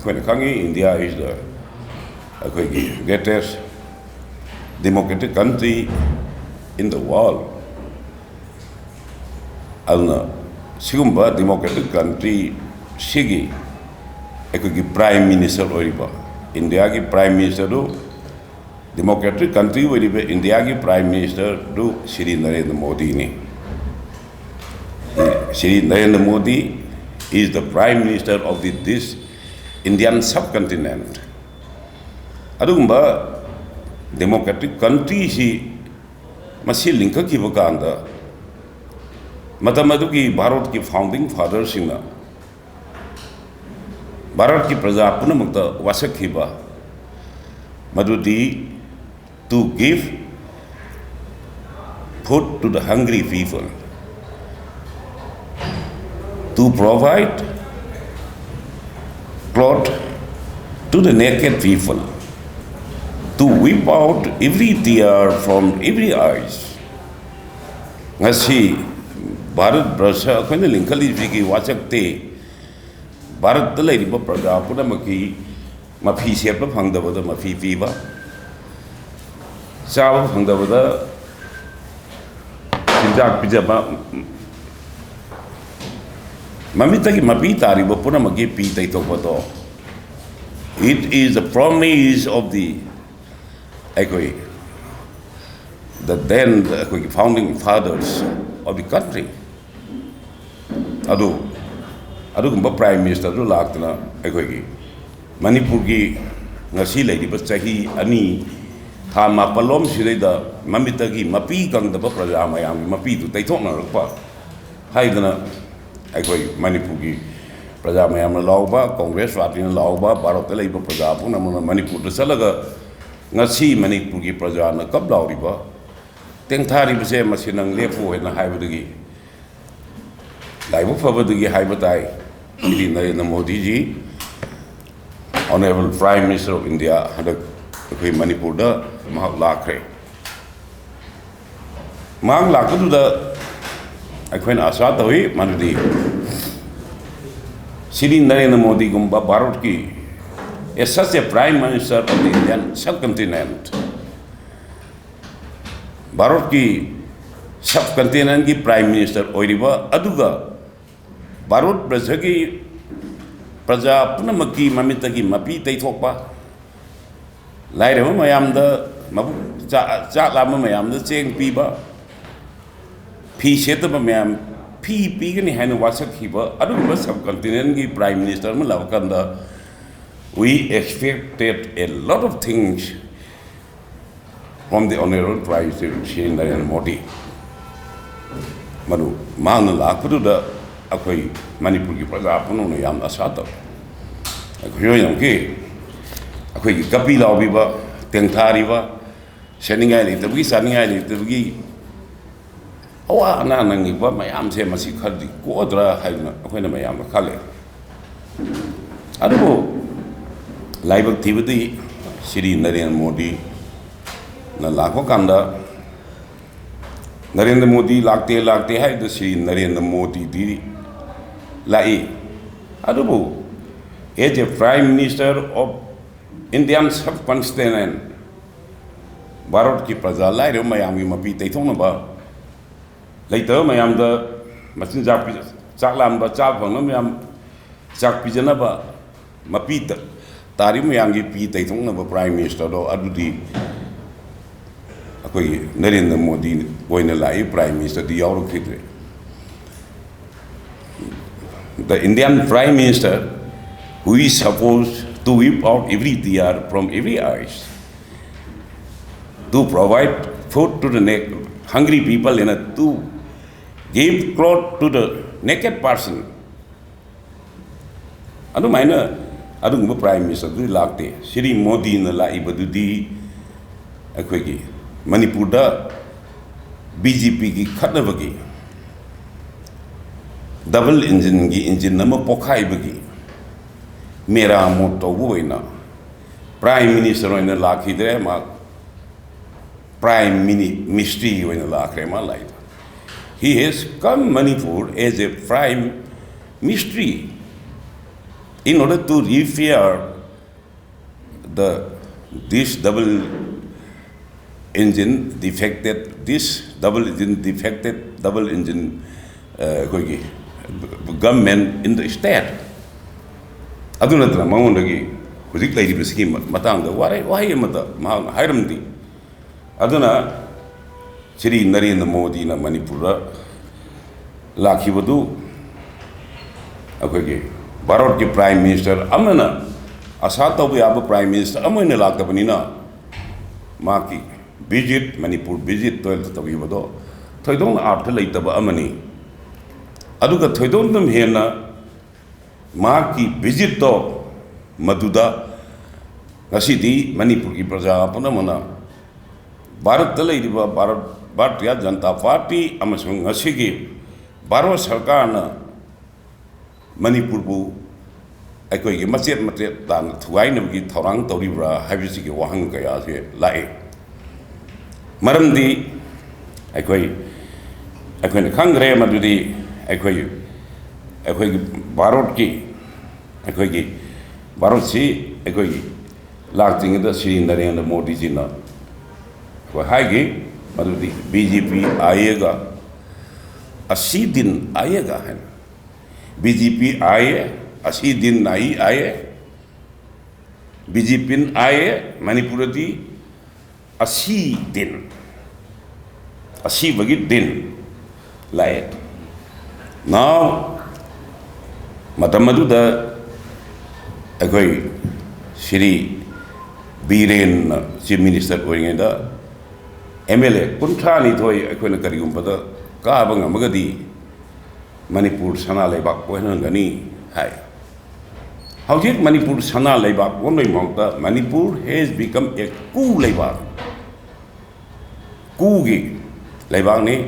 India is the greatest democratic country in the world. Alna sigumba democratic country shigi prime minister OIBA. India ki prime minister do democratic country OIBA. India ki prime minister do Shri Narendra Modi ni. Shri Narendra Modi is the prime minister of this Indian subcontinent. Adumba democratic country si masi linka ki bakanda matamadu ki Bharat ki founding fathers sina Bharat ki praja punamakta wasak hiba madudi to give food to the hungry people, to provide cloth to the naked people, to wipe out every tear from every eyes. Ngasi Bharat Brasha akhona linkali jigi wasak te Bharat LEIRIBA praja punamaki mafi sepla phangdabada mafi piba chawa phangdabada tinjak pijaba Mamita ki mapi tariba punamaki pi taitopato. It is the promise of the then founding fathers of the country. Adu gumba prime minister do laktana Manipur ki ngasi LEIRIBA chahi ani tha mapalom sidai mamita ki mapi kangdaba praja mayam mapi tu taithokna rakpa haidana Manipur ki praja mayam lauba Congress party lauba Bharat LEIRIBA praja puna Manipur da salaga ngasi Manipur ki praja na kab lauriba tengthari base masinang lepu na haibadagi laibu fabadagi haibatai Shri Narendra Modi ji Honorable Prime Minister of India Handak Manipur da mahak lakre mahak lakadu da akhona asa tawi manudi Shri Narendra Modi gumba Bharat ki is such a prime minister of the Indian subcontinent. Bharat ki subcontinent ki prime minister OIRIBA aduga Bharat praja ki praja punamaki mamita ki mapi taithokpa lairama mayamda mabu chaklama mayamda cheng piba phi setaba mayam phi pigani haina wasak hiba aduba subcontinent ki prime minister ma lavakanda we expected a lot of things from the Honorable Prime Minister Shri Narendra Modi. Manu mang lakpadu da akhoi Manipur ki praja puno no yam asata. Akhoi yam ki akhoi ki kapi laubi ba tengthari ba seningai li tabi saningai li tabi awa na nangi ba mayam se masi khadi ko dra haina akhoi na mayam khale. Adu LEIBAK THIBANI Shri Narendra Modi na lakho kanda Narendra Modi lakte hai the Shri Narendra Modi di lai adubu as a prime minister of Indian subcontinent Bharat ki praja laire mayam gi mapi taithona ba laiter mayam da machin chaklam ba chak phang mayam chak pijana ba mapi Tari Mayangi P. Taitong Prime Minister do Adudi Narendra Modi Oina Lai Prime Minister the Yauro Kidre. The Indian Prime Minister who is supposed to whip out every tear from every eyes, to provide food to the hungry people to give clothes to the naked person. Adu minor Adung Prime Minister du lakte Shri Modi na laiba dudi akhoi Manipur da BJP ki khatnabagi double engine nama pokhai bagi mera moto buina Prime Minister oina lakhidre ma Prime Ministry oina lakre ma lai. He has come Manipur as a prime ministry in order to repair this double engine defected government in the state. Aduna tla mangondagi huzik lairiba sigi matangda why amata mahang hairamdi. Aduna Shri Narendra Modi na Manipur lakhibadu akogi Bharat ki Prime Minister amana asa tawba yaba Prime Minister amana laktabanina maki visit Manipur visit toil tawibado thoidong artha leitaba amani aduga thoidong dam hena maki visit to maduda ngasidi Manipur ki praja punamana Bharat LEIRIBA Bharatiya Janata Party amasung ngasigi Bharat Sarkarna Manipur bu aikoi machet tan thuainabgi thorang toribra haibisigi wahang kaya se lai maramdi aikoi khangre madudi aikoi Bharat ki Bharat si aikoi lakting da Shri Narendra Modi ji na haigi madudi BJP आएगा 80 दिन आएगा है BJP आए 80 दिन नहीं आए BJP आए मणिपुर दी 80 दिन 80 बगी दिन लाए now मधुदा अकोई श्री बीरेन चीफ मिनिस्टर ओइंगेदा MLA kunthani thoi akoina karigumpada kaaba ngamagadi Manipur sana leibak koina ngani hai howjik Manipur sana leibak wonai mongta Manipur has become a coup leibak coup gi leibak ni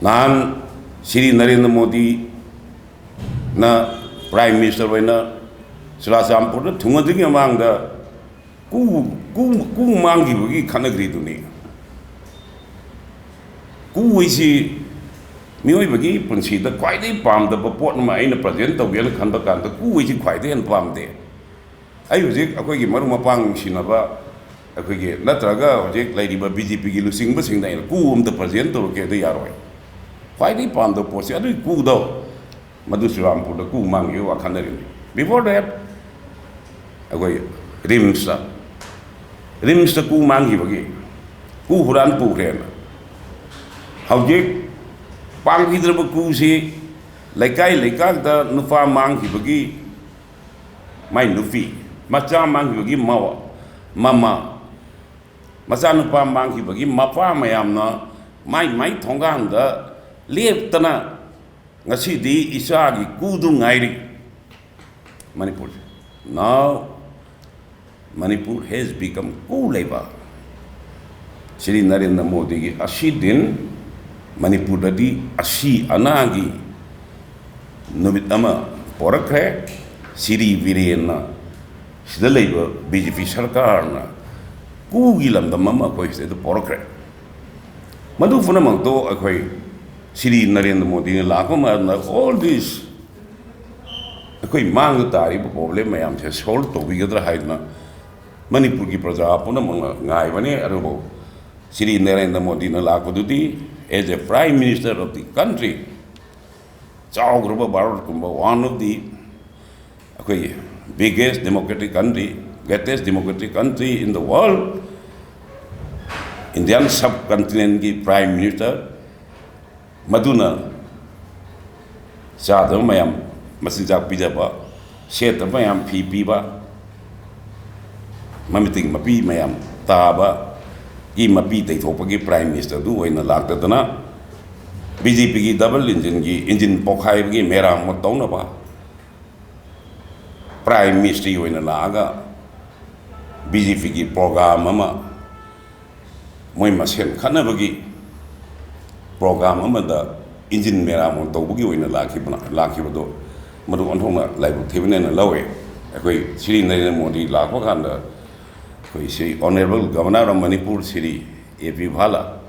nan Shri Narendra Modi na Prime Minister waina Sulasampur thungadigi amangda coup mangi bugi khanagri duni Kuisi Miyoibagi Punsi, the quite a palm, the purport of my president of Yellow Handak, the Kuisi quite and palm there. I use it a quick Marumapang Shinaba, a quick Latraga, LEIRIBA BJP losing missing the Kum, the president of the Yarway. Quite a palm the post, I do cool though. Madusuram put the Ku Mang you are Kandarin. Before that, I go Rimsta Ku Mangi Bagi, Ku Huran Pukren. Howjik Pang Hidraba Kusi, Laikai da Nufa Mang Hibagi, my Nufi, Macha Mang Hibagi Mawa, Mama, Masanupa Mang Hibagi, Mapa Mayamna, my Tonganda, Lieptana, Nasidi, Isagi, Kudu Nairi, Manipur. Now, Manipur has become cool labor. Shri Narendra Modi, Ashidin. Manipur dadi ashi anagi nubit ama porakre Siri Virena sida leiba BJP Sarkarna kugilam da mama koi se porakre madu funa mangto akoi Shri Narendra Modi lakma all this akoi mang tari problem mayam se solve to bigadra haidna Manipur ki praja puna manga ngai bane arubo Shri Narendra Modi na lakududi as a Prime Minister of the country, one of the biggest democratic country, greatest democratic country in the world, Indian subcontinent ki Prime Minister, Maduna, Sadam Mayam, Masinjak Pijaba, Seta Mayam Piba, Mamiting Mapi Mayam, Taba, Mapi Topaki Prime Minister do in the Lakatana BJP ki double engine Pokhai Meram Motonaba Prime Minister in the Laga BJP ki program Mama Moimasen Kanabagi program Mama the engine Meram Motobugi in the Lakibado Madu Antona like Tivan and Lowe a Shri Narendra Modi Lakpakanda. We say Honorable Governor of Manipur City, A.P. Bhala.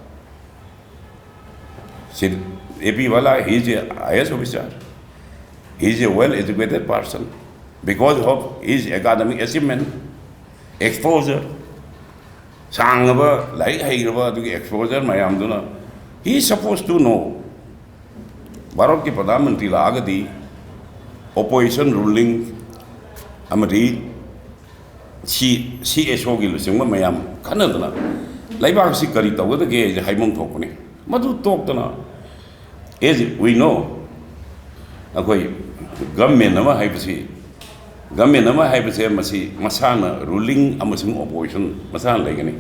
A.P. Bhala, he is an IS officer. He is a well-educated person. because of his academic achievement, exposure, sangaba, like hairaba, to exposure, mayamduna, he is supposed to know. Bharat ki Pradhan Mantri lagadi, opposition ruling, amati, CSO gi lusingba mayam, kanadana, LEIBAK kari tawada ge haimong thokpani, madu toktana, as we know, akoi government nama haibasi. Government nama haibase masi masana ruling amasung opposition masana legani.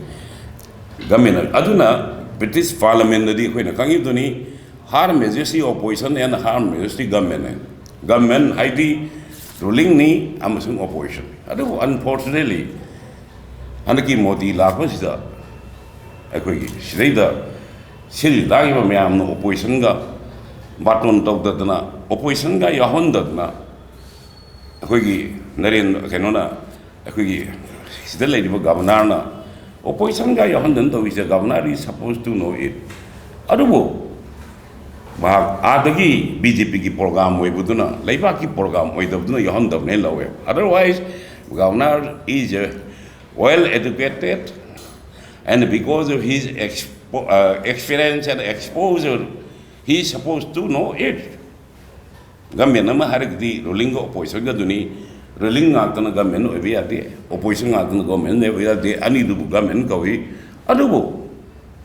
Government aduna British Parliament di koi na kangi duni Her Majesty opposition and Her Majesty government. Government haidi ruling ni amasung opposition. Adu unfortunately Handak Modi Lakpa sida akoi sida siri lagi ba mayam no opposition ga baton tok dadna opposition ga yahon dadna akoi Narendra kenona akoi sida LEIRIBA governor na opposition ga yahon dan to is the governor is supposed to know it. Adubo ma adagi BJP ki program we buduna LEIBAK ki program we dabduna yahon dab ne lawe. Otherwise governor is well educated, and because of his experience and exposure, he is supposed to know it. Government nama harik di ruling opposition ga duni ruling ngakana government OIBA de opposition ngakana government OIBA de ani du government kawi adubo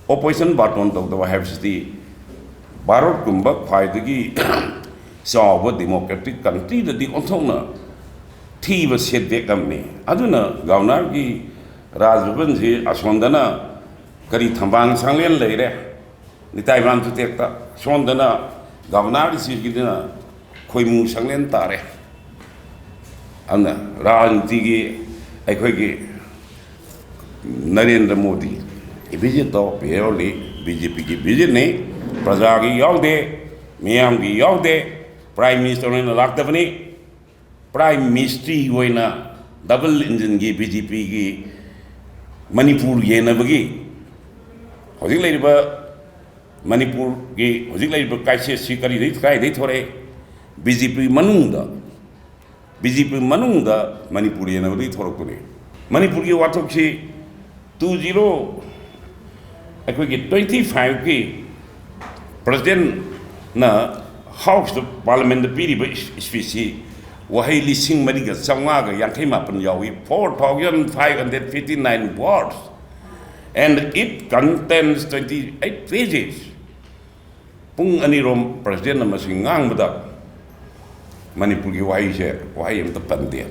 opposition baton tok da have the Bharat kumba phaidagi sawa democratic country da di onthona thiba setback amni aduna governor gi Rajbhavan ji asondana kari thambang sanglen leire ni Taiwan tu tekta sondana governor ji gidina khoimu sanglen tare ana rajniti gi aikoi gi Narendra Modi visit to purely BJP ki visit ne praja gi yaude MIYAM gi yaude prime minister ne Lakpani Prime Ministry Oina double engine gi BJP gi Manipur yena bagi hojik LEIRIBA Manipur gi hojik LEIRIBA kaise sikari dei kai dei thore BJP manungda Manipur yena bagi thorok kuni Manipur gi wathok si 20 akoi gi 25 gi president na house of parliament the PHIBAM species Wahai lising mariga sangaga yangkai mapan yawi 4,559 words, and it contains 28 pages. Pung anirom presiden nama singang bedak Manipur ki wahai se wahai yang tepan dia.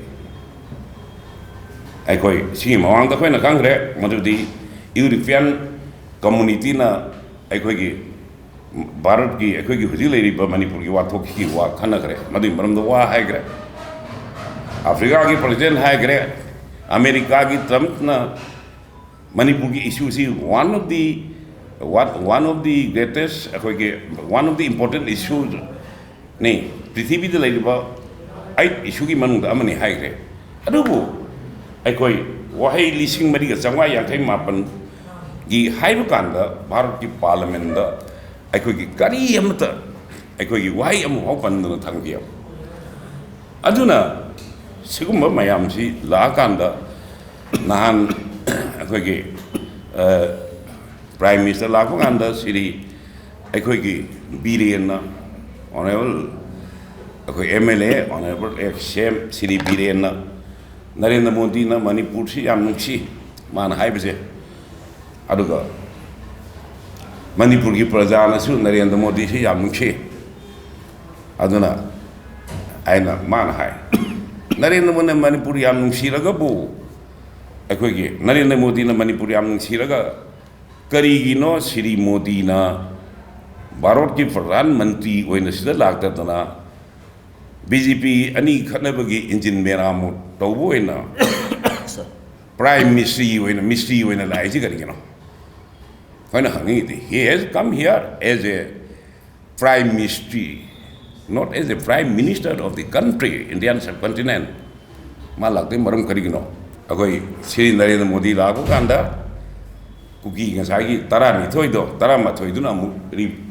Ai koi si mawang ta koi na kangre madu di European community na ai koi ki Bharat ki ai koi ki hujil LEIRIBA Manipur ki wathok ki wa khana kare madu maram do wa hai kare Africa ki president hai kare America ki Trump na Manipur ki issue si one of the greatest one of the important issues ne prithvi de LEIRIBA ai issue ki manung da amani hai kare adubu ai koi wahai lising mari ga changwa yangkai mapan gi haiba kanda Bharat ki parliament da ai koi ki kari amata ai koi ki wahai amu hopan da thangbiya aduna sigumba mayam si la kanda nahan akoi ki prime minister la ko kanda siri akoi ki birena honorable akoi MLA honorable XM siri birena Narendra Modi na Manipur si yam nungshi man haibase aduga Manipur ki praja na su Narendra Modi si yam nungshi aduna aina man hai Narendra Modi Manipur yam nungsiraga bu akoi ki Narendra Modi na Manipur yam nungsiraga karigino Sri Modi na Bharat ki Pradhan Mantri oina sida lakta dana BJP ani khanabagi engine meramu tawbo oina prime ministry oina lai ji karigino kana hangi he has come here as a prime ministry, not as the prime minister of the country, Indian subcontinent. Malakte maram karigino. Agoi Sri Narendra Modi lago kanda kuki ngasagi tara ni thoi do tara ma thoi duna mu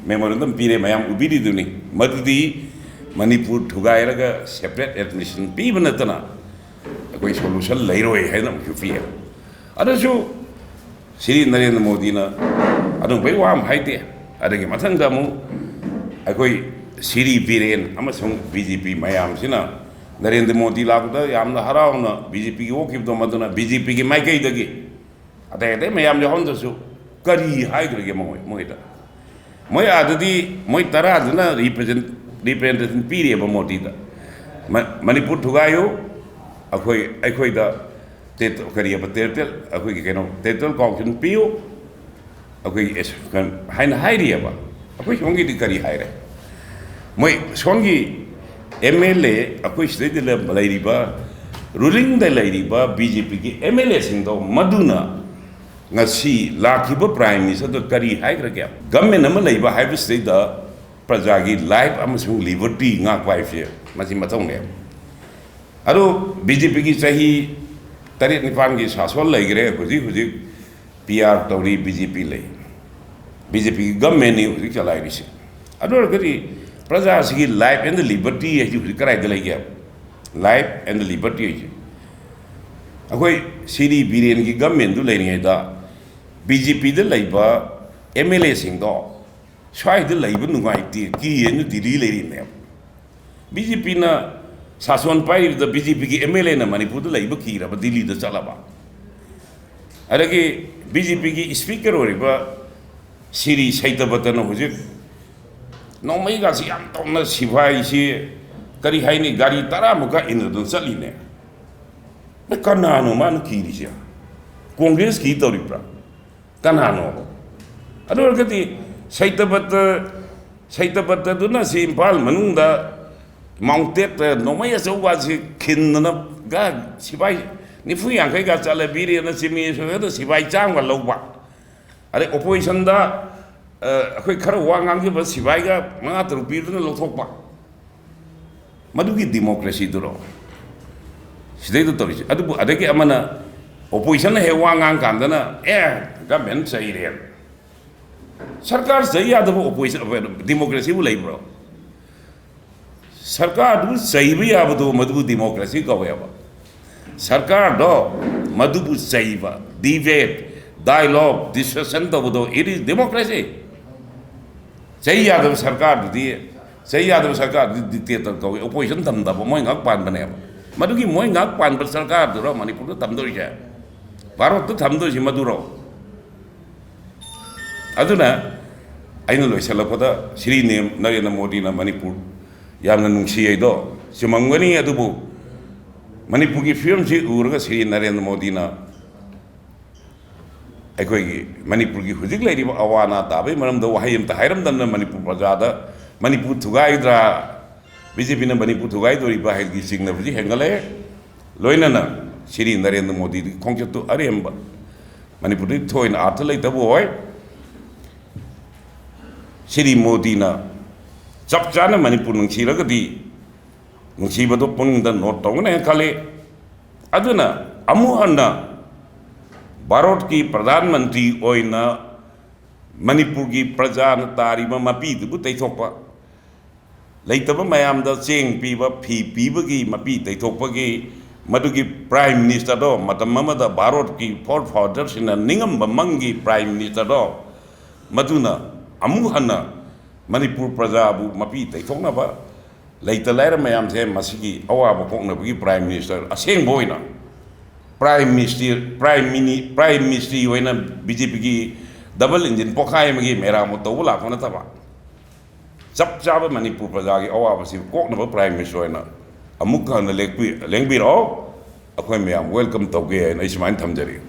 memorandum pire mayam ubidi duni madudi Manipur Thugairaga separate admission Pibanatana a solution later Hanam Kufia. Other show Siri Narendra Modina, I don't pay warm high there. I think Matangamu, I go Siri Viren, Amazon BJP MIYAM Sina, Narendra Modi Lakda, Yam the Harauna, BJP Okip the Madonna, BJP Maikay the Gay. I think they may am the Honda so Kari Hydra Moita. Moya Adadi, Moitara, represent period of Motida. Manipur Tugayo, a quay the Tet Kari of a turtle, a quick turtle conction pio, a quick HAIRIBA, a quick only the Kari Haire. Moi Songi MLA, a quick state of LEIRIBA, ruling the LEIRIBA, BJP, MLA in the Maduna. Ngasi Lakpa Prime Minister the Kari Haira Government Amalaiba have state the Prajagi life amasung liberty ngak wife here Masi Matonga Ado BJP Sahi Tarit Nipangi Sasol Legre Huzi PR Tori BJP lay BJP government Richard Irish Ado Kari Prajagi life and the liberty as you correct the lay life and the liberty Akwai City Birin government do lay da BJP the Labor MLA sing do try the labor no idea key and the relay name BJP na Sason Pai the BJP MLA na Manipur the labor key but Dili the Salaba Adagi BJP speaker or river Siri Saitabatana was it no mega Siantona Sivai si Kari Haini Gari Taramuka in the Saline the Kanano man key Congress key to Ripra Kanano. I don't get the Saitabat do not see Impal Manunda mounted no way as was kin of God. Sibai Nifu Yanka got Salabiri and the Simi so the Sibai Chang were low back. At the opposition da a quick Karawang Angiba Sibaiga, Mata Rupi and Lotopa. Maduki democracy to all. State authority. Adeki Amana opposition have one Ankandana, government say here. Sarkar say the opposition democracy will labor. Sarkar do say we have to Madu democracy go ever. Sarkar do Madubu Saiva, debate, dialogue, discussion, it is democracy. Say Yadav Sarkar, say Yadav Sarkar, dictator go, opposition them the Moing up pan Banam. Maduki Moing up pan, but Sarkar, the Roman, put the Tamdoja. Parot to Tamdoji Maduro. Aduna, I know Loishalapota, Sri name Narendra Modi na Manipur, NUNGSHI do, Simangani Adubu, Manipuki film Urga Sri Narendra Modi na Equi Manipuki Huzik Lady Awana Tabe, Madam the Wahayam the Hiram than the Manipur Pazada, Manipur Tugaidra, BJP na Manipur Tugaidoriba has gising the Hangale, Loinana, Sri Narendra Modi, Concha to Ariamba, Manipur to in Artale the boy. Siri Modi na Chapchana Manipur Nungshi Ragadi Nungshi Bado Pung the Notong and Kale Aduna Amuhana Barot ki Pradhan Mantri Oina Manipur ki Prajan Tariba Mapi the Butai Topa Later Mayam the saying Piba Pibagi Mapi they Topagi Maduki Prime Minister do Matamama the Barot ki Port Fathers in a Ningam Bamangi Prime Minister do Maduna Amuhana Manipur Prajabu Mapi Tonaba later later Mayam say Masiki Awa Pongnabi Prime Minister a same boyna Prime Minister Prime Minister Oina BJP double engine Pokai Magi Meramotola Konataba Chap Java Manipur Prajagi Awa was Koknaba Prime Minister Amuka and the Lengbi all Aquamiam welcome to Gay and Ishman Tamjari.